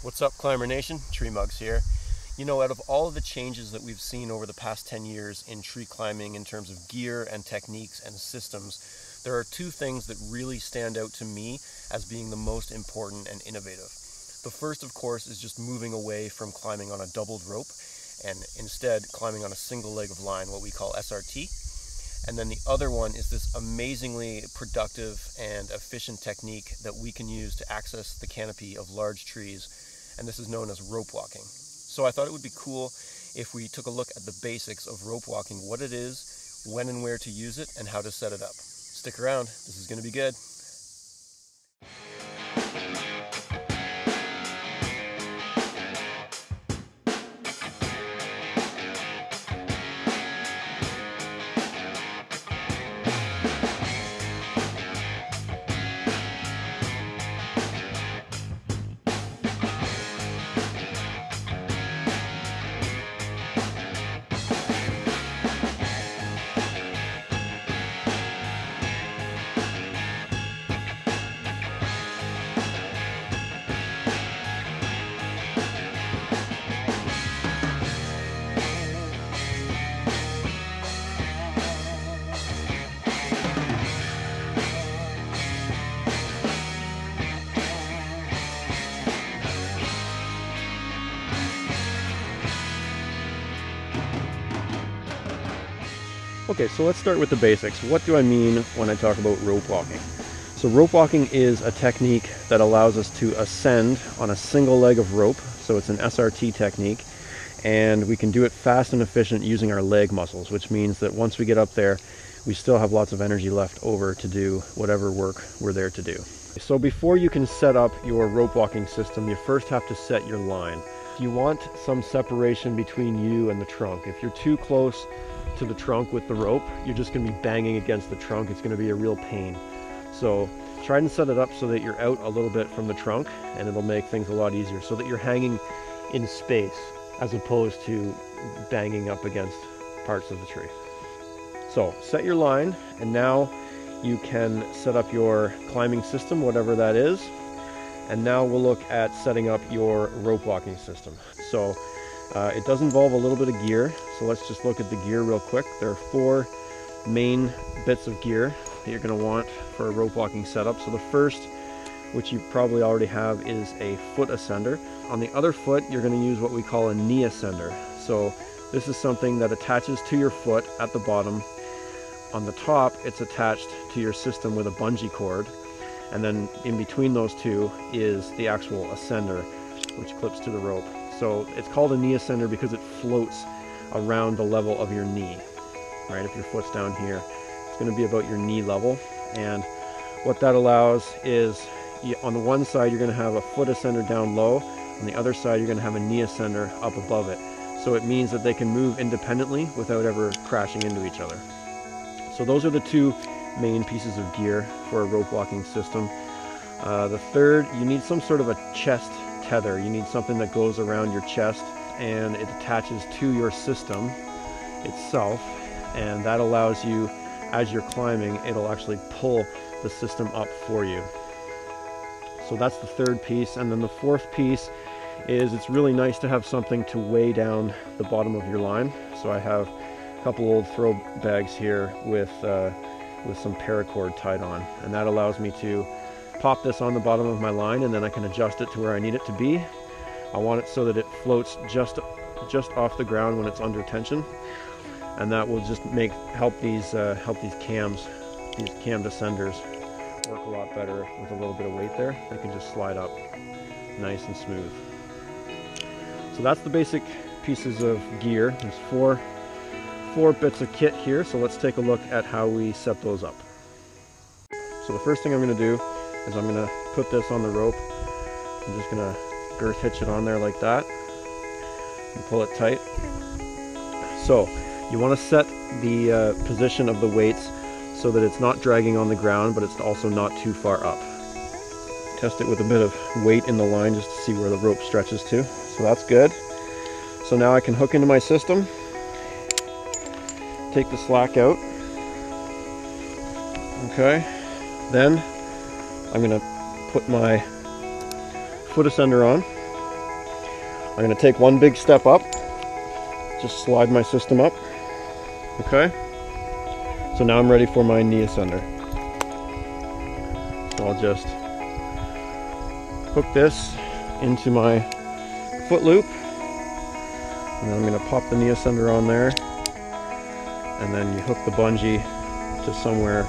What's up, Climber Nation? TreeMuggs here. You know, out of all of the changes that we've seen over the past 10 years in tree climbing in terms of gear and techniques and systems, there are two things that really stand out to me as being the most important and innovative. The first, of course, is just moving away from climbing on a doubled rope and instead climbing on a single leg of line, what we call SRT. And then the other one is this amazingly productive and efficient technique that we can use to access the canopy of large trees, and this is known as rope walking. So I thought it would be cool if we took a look at the basics of rope walking, what it is, when and where to use it, and how to set it up. Stick around, this is going to be good. Okay, so let's start with the basics. What do I mean when I talk about rope walking? So rope walking is a technique that allows us to ascend on a single leg of rope. So it's an SRT technique, and we can do it fast and efficient using our leg muscles, which means that once we get up there, we still have lots of energy left over to do whatever work we're there to do. So before you can set up your rope walking system, you first have to set your line. You want some separation between you and the trunk. If you're too close to the trunk with the rope, you're just going to be banging against the trunk. It's going to be a real pain. So try and set it up so that you're out a little bit from the trunk, and it'll make things a lot easier so that you're hanging in space as opposed to banging up against parts of the tree. So set your line, and now you can set up your climbing system, whatever that is. And now we'll look at setting up your rope walking system. So it does involve a little bit of gear, so let's just look at the gear real quick. There are 4 main bits of gear that you're going to want for a rope walking setup. So the first, which you probably already have, is a foot ascender. On the other foot, you're going to use what we call a knee ascender. So this is something that attaches to your foot at the bottom. On the top, it's attached to your system with a bungee cord, and then in between those two is the actual ascender, which clips to the rope. So it's called a knee ascender because it floats around the level of your knee, right? If your foot's down here, it's going to be about your knee level. And what that allows is, on the one side, you're going to have a foot ascender down low. On the other side, you're going to have a knee ascender up above it. So it means that they can move independently without ever crashing into each other. So those are the 2 main pieces of gear for a rope walking system. The third, you need some sort of a chest tether. You need something that goes around your chest and it attaches to your system itself, and that allows you, as you're climbing, it'll actually pull the system up for you. So that's the third piece. And then the fourth piece is, it's really nice to have something to weigh down the bottom of your line. So I have a couple old throw bags here with some paracord tied on, and that allows me to pop this on the bottom of my line, and then I can adjust it to where I need it to be. I want it so that it floats just off the ground when it's under tension, and that will just help these cams, these cam descenders, work a lot better with a little bit of weight there. They can just slide up nice and smooth. So that's the basic pieces of gear. There's four bits of kit here, so let's take a look at how we set those up. So the first thing I'm going to do is I'm going to put this on the rope. I'm just going to girth hitch it on there like that and pull it tight. So you want to set the position of the weights so that it's not dragging on the ground, but it's also not too far up. Test it with a bit of weight in the line just to see where the rope stretches to. So that's good. So now I can hook into my system, take the slack out. Okay, then I'm going to put my foot ascender on. I'm going to take one big step up, just slide my system up. Okay, so now I'm ready for my knee ascender. So I'll just hook this into my foot loop, and then I'm going to pop the knee ascender on there, and then you hook the bungee to somewhere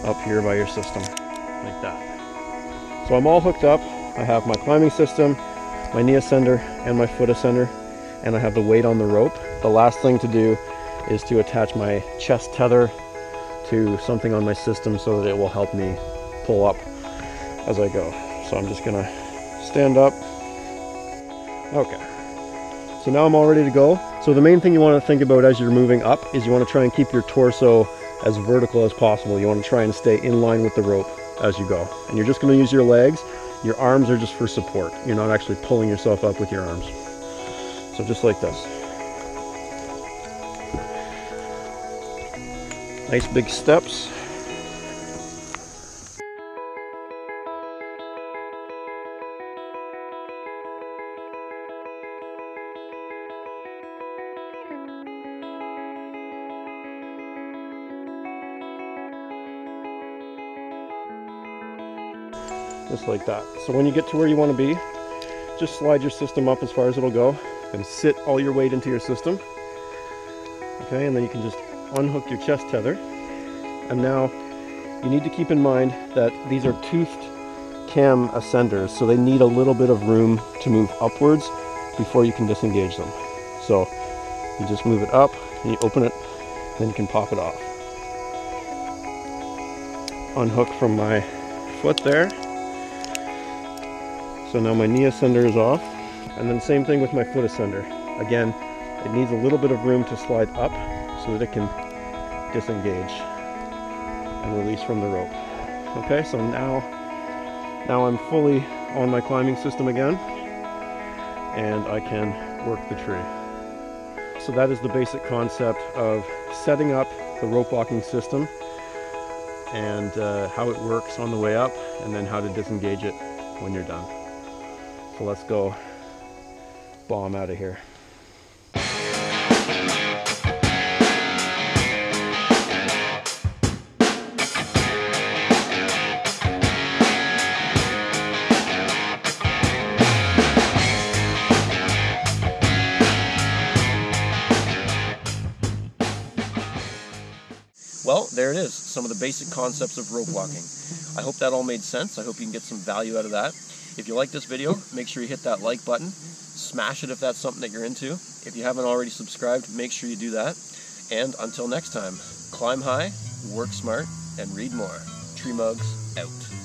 up here by your system, like that. So I'm all hooked up. I have my climbing system, my knee ascender, and my foot ascender, and I have the weight on the rope. The last thing to do is to attach my chest tether to something on my system so that it will help me pull up as I go. So I'm just gonna stand up. Okay, so now I'm all ready to go. So the main thing you want to think about as you're moving up is you want to try and keep your torso as vertical as possible. You want to try and stay in line with the rope as you go. And you're just going to use your legs. Your arms are just for support. You're not actually pulling yourself up with your arms. So just like this. Nice big steps. Just like that. So when you get to where you want to be, just slide your system up as far as it'll go and sit all your weight into your system. Okay, and then you can just unhook your chest tether. And now you need to keep in mind that these are toothed cam ascenders, so they need a little bit of room to move upwards before you can disengage them. So you just move it up and you open it, then you can pop it off. Unhook from my foot there. So now my knee ascender is off, and then same thing with my foot ascender. Again, it needs a little bit of room to slide up so that it can disengage and release from the rope. Okay, so now I'm fully on my climbing system again, and I can work the tree. So that is the basic concept of setting up the rope walking system and how it works on the way up, and then how to disengage it when you're done. So let's go bomb out of here. Well, there it is, some of the basic concepts of rope walking. I hope that all made sense. I hope you can get some value out of that. If you like this video, make sure you hit that like button. Smash it if that's something that you're into. If you haven't already subscribed, make sure you do that. And until next time, climb high, work smart, and read more. TreeMuggs out.